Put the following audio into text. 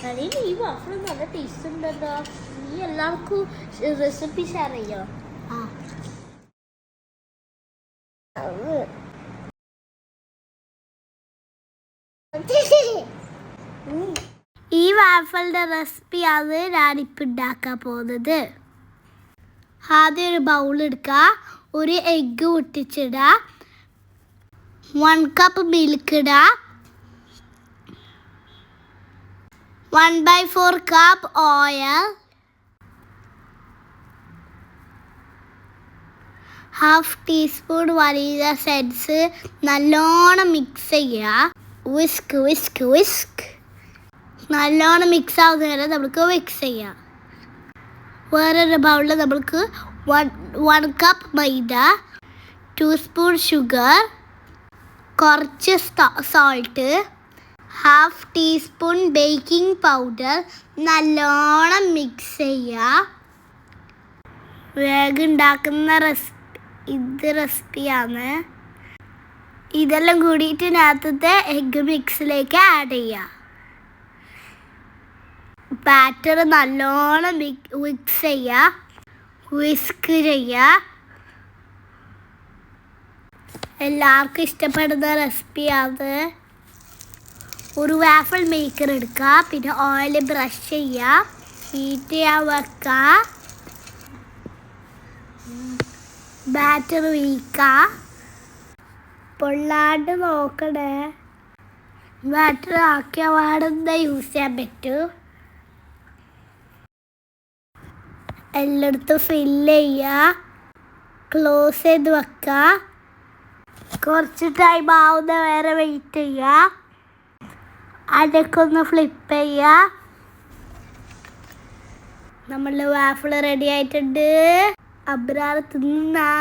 ഈ വാഫിൾ നല്ല ടേസ്റ്റ് ഉണ്ടല്ലോ. നീ എല്ലാവർക്കും റെസിപ്പി ഷെയർ ചെയ്യോ? ഈ വാഫിളിന്റെ റെസിപ്പി ആണ് ഞാനിപ്പോൾ ഉണ്ടാക്കാൻ പോകുന്നത്. ആദ്യം ഒരു ബൗൾ എടുക്കുക, ഒരു എഗ്ഗ് പൊട്ടിച്ചിടുക, 1 കപ്പ് മിൽക്ക് ഇടുക, 1/4 cup oil, 1/2 teaspoon vanilla essence. നല്ലോണം മിക്സ് ചെയ്യുക. വിസ്ക് വിസ്ക് വിസ്ക് നല്ലോണം മിക്സ് ആവുന്ന വരെ നമുക്ക് മിക്സ് ചെയ്യാം. വേറൊരു ബൗളിൽ നമുക്ക് 1 കപ്പ് മൈദ, 2 സ്പൂൺ ഷുഗർ, കുറച്ച് സോൾട്ട്, 1/2 ടീസ്പൂൺ ബേക്കിംഗ് പൗഡർ നല്ലോണം മിക്സ് ചെയ്യുക. വേഗം ഉണ്ടാക്കുന്ന റെസിപ്പിയാണ്. ഇതെല്ലാം കൂടിയിട്ട് നേരത്തെ എഗ്ഗ് മിക്സിലേക്ക് ആഡ് ചെയ്യുക. ബാറ്റർ നല്ലോണം മിക്സ് ചെയ്യുക, വിസ്ക് ചെയ്യുക. എല്ലാവർക്കും ഇഷ്ടപ്പെടുന്ന റെസിപ്പിയാണ്. ഒരു വാഫിൾ മേക്കർ എടുക്കുക, പിന്നെ ഓയിൽ ബ്രഷ് ചെയ്യുക, ഹീറ്റ് ചെയ്യാൻ വെക്കുക, ബാറ്റർ ഒഴിക്കുക. പൊള്ളാണ്ട് നോക്കണേ. ബാറ്റർ ആക്കിയ പാടുന്ന യൂസ് ചെയ്യാൻ പറ്റും. എല്ലായിടത്തും ഫില്ല് ചെയ്യുക, ക്ലോസ് ചെയ്ത് വെക്കുക. കുറച്ച് ടൈം ആവുന്ന വരെ വെയിറ്റ് ചെയ്യുക. അതൊക്കെ ഫ്ലിപ്പ് ചെയ്യുക. നമ്മളുടെ വാഫിൾ റെഡി ആയിട്ടുണ്ട്. അബ്രാർ തിന്നാ.